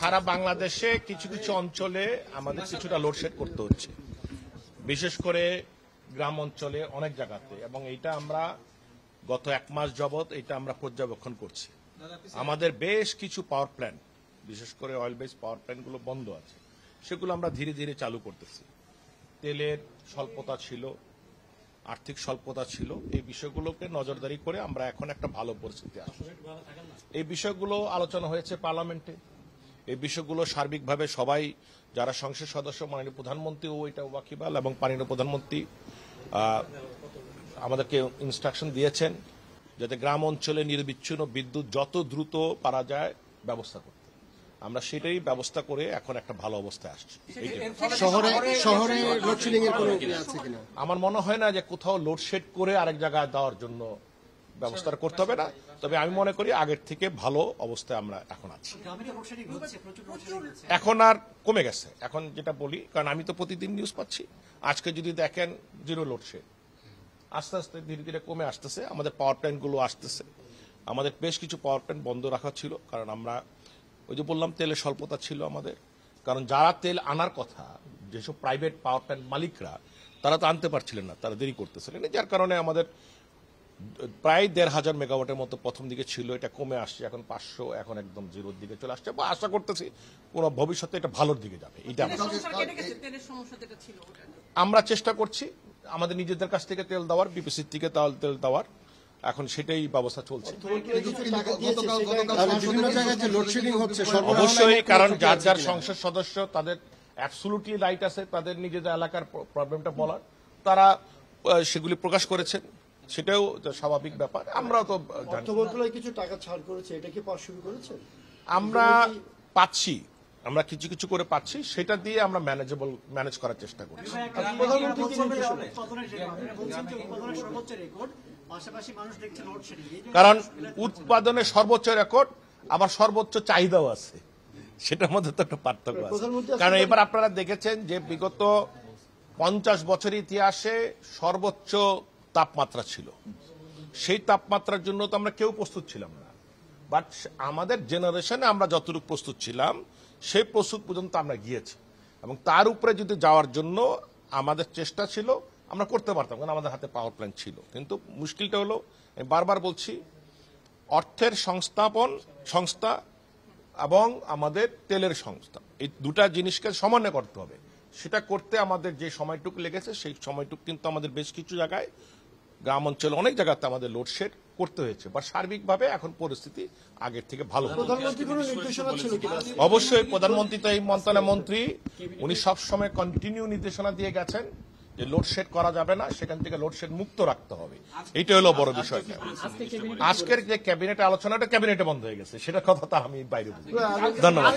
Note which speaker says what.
Speaker 1: সারা বাংলাদেশে কিছু কিছু অঞ্চলে আমাদের কিছুটা লোডশেড করতে হচ্ছে, বিশেষ করে গ্রাম অঞ্চলে অনেক জায়গাতে, এবং এইটা আমরা গত এক মাস যাবৎ এটা আমরা পর্যবেক্ষণ করছি। আমাদের বেশ কিছু পাওয়ার প্ল্যান্ট, বিশেষ করে অয়েল বেস পাওয়ার প্ল্যান্টগুলো বন্ধ আছে, সেগুলো আমরা ধীরে ধীরে চালু করতেছি। তেলের স্বল্পতা ছিল, আর্থিক স্বল্পতা ছিল, এই বিষয়গুলোকে নজরদারি করে আমরা এখন একটা ভালো পরিস্থিতি আসছি। এই বিষয়গুলো আলোচনা হয়েছে পার্লামেন্টে। এই বিষয়গুলো সার্বিকভাবে সবাই, যারা সংসদ সদস্য, মাননীয় প্রধানমন্ত্রীও এটা ওয়াকিবহাল, এবং মাননীয় প্রধানমন্ত্রী আমাদেরকে ইনস্ট্রাকশন দিয়েছেন যাতে গ্রাম অঞ্চলে নিরবিচ্ছিন্ন বিদ্যুৎ যত দ্রুত পারা যায় ব্যবস্থা করতে। আমরা সেটাই ব্যবস্থা করে এখন একটা ভালো অবস্থায় আসছি।
Speaker 2: শহরে লোডশেডিং এর কোনো উপায় আছে কিনা?
Speaker 1: আমার মনে হয় না যে কোথাও লোডশেড করে আরেক জায়গায় দেওয়ার জন্য ব্যবস্থা করতে হবে না, তবে আমি মনে করি আগের থেকে ভালো অবস্থায় আমরা এখন আছি। এখন আর কমে গেছে, এখন যেটা বলি, কারণ আমি তো প্রতিদিন নিউজ পাচ্ছি, আজকে যদি দেখেন জিরো লোডশেড, আস্তে আস্তে ধীরে ধীরে কমে আসতেছে। আমাদের পাওয়ার প্ল্যান্টগুলো আসতেছে, আমাদের বেশ কিছু পাওয়ার প্ল্যান্ট বন্ধ রাখা ছিল, কারণ আমরা ওই যে বললাম তেলের স্বল্পতা ছিল আমাদের, কারণ যারা তেল আনার কথা, যেসব প্রাইভেট পাওয়ার প্ল্যান্ট মালিকরা, তারা তো আনতে পারছিলেন না, তারা দেরি করতেছিলেন, যার কারণে আমাদের প্রায় ১,৫০০ মেগাওয়াটের মতো প্রথম দিকে ছিল, এটা কমে আসছে এখন ৫০০, এখন একদম জিরোর দিকে চলে আসছে, বা আশা করতেছি কোন ভবিষ্যতে এটা ভালোর দিকে যাবে। এটা আমরা চেষ্টা করছি আমাদের নিজেদের কাছ থেকে তেল দেওয়ার, বিপিসির থেকে তেল দেওয়ার, এখন সেটাই ব্যবস্থা চলছে। অবশ্যই, কারণ যার যার সংসদ সদস্য তাদের অ্যাবসলিউটলি রাইট আছে তাদের নিজেদের এলাকার প্রবলেমটা বলার, তারা সেগুলি প্রকাশ করেছেন, সেটাও স্বাভাবিক ব্যাপার। আমরাও তো
Speaker 2: অর্থ মন্ত্রণালয় কিছু টাকা ছাড় করেছে, এটা কি পাওয়া শুরু করেছে?
Speaker 1: আমরা পাচ্ছি, আমরা কিছু কিছু করে পাচ্ছি, সেটা দিয়ে আমরা ম্যানেজ করার চেষ্টা করছি। কারণ উৎপাদনের সর্বোচ্চ রেকর্ড, আবার সর্বোচ্চ চাহিদাও আছে, সেটার মধ্যে তো একটা পার্থক্য আছে। কারণ এবার আপনারা দেখেছেন যে বিগত ৫০ বছরের ইতিহাসে সর্বোচ্চ তাপমাত্রা ছিল, সেই তাপমাত্রার জন্য তো আমরা কেউ প্রস্তুত ছিলাম না, বাট আমাদের জেনারেশনে আমরা যতটুকু প্রস্তুত ছিলাম সেই প্রস্তুত পর্যন্ত আমরা গিয়েছি, এবং তার উপরে যদি যাওয়ার জন্য আমাদের চেষ্টা ছিল, আমরা করতে পারতাম, কারণ আমাদের হাতে পাওয়ার প্ল্যান্ট ছিল। কিন্তু মুশকিলটা হলো, আমি বারবার বলছি, অর্থের সংস্থা এবং আমাদের তেলের সংস্থা, এই দুটা জিনিসকে সমন্বয় করতে হবে। সেটা করতে আমাদের যে সময়টুকু লেগেছে, সেই সময়টুকু কিন্তু আমাদের বেশ কিছু জায়গায়, গ্রাম অঞ্চলে অনেক জায়গাতে আমাদের লোডশেড করতে হয়েছে, বা সার্বিকভাবে এখন পরিস্থিতি আগের থেকে ভালো। অবশ্যই প্রধানমন্ত্রী তো এই মন্ত্রণালয় মন্ত্রী, উনি সবসময় কন্টিনিউ নির্দেশনা দিয়ে গেছেন যে লোডশেড করা যাবে না, সেখান থেকে লোডশেড মুক্ত রাখতে হবে। এইটা হলো বড় বিষয়। আজকের যে ক্যাবিনেট আলোচনাটা ক্যাবিনেটে বন্ধ হয়ে গেছে, সেটা কথা তো আমি বাইরে বুঝি। ধন্যবাদ।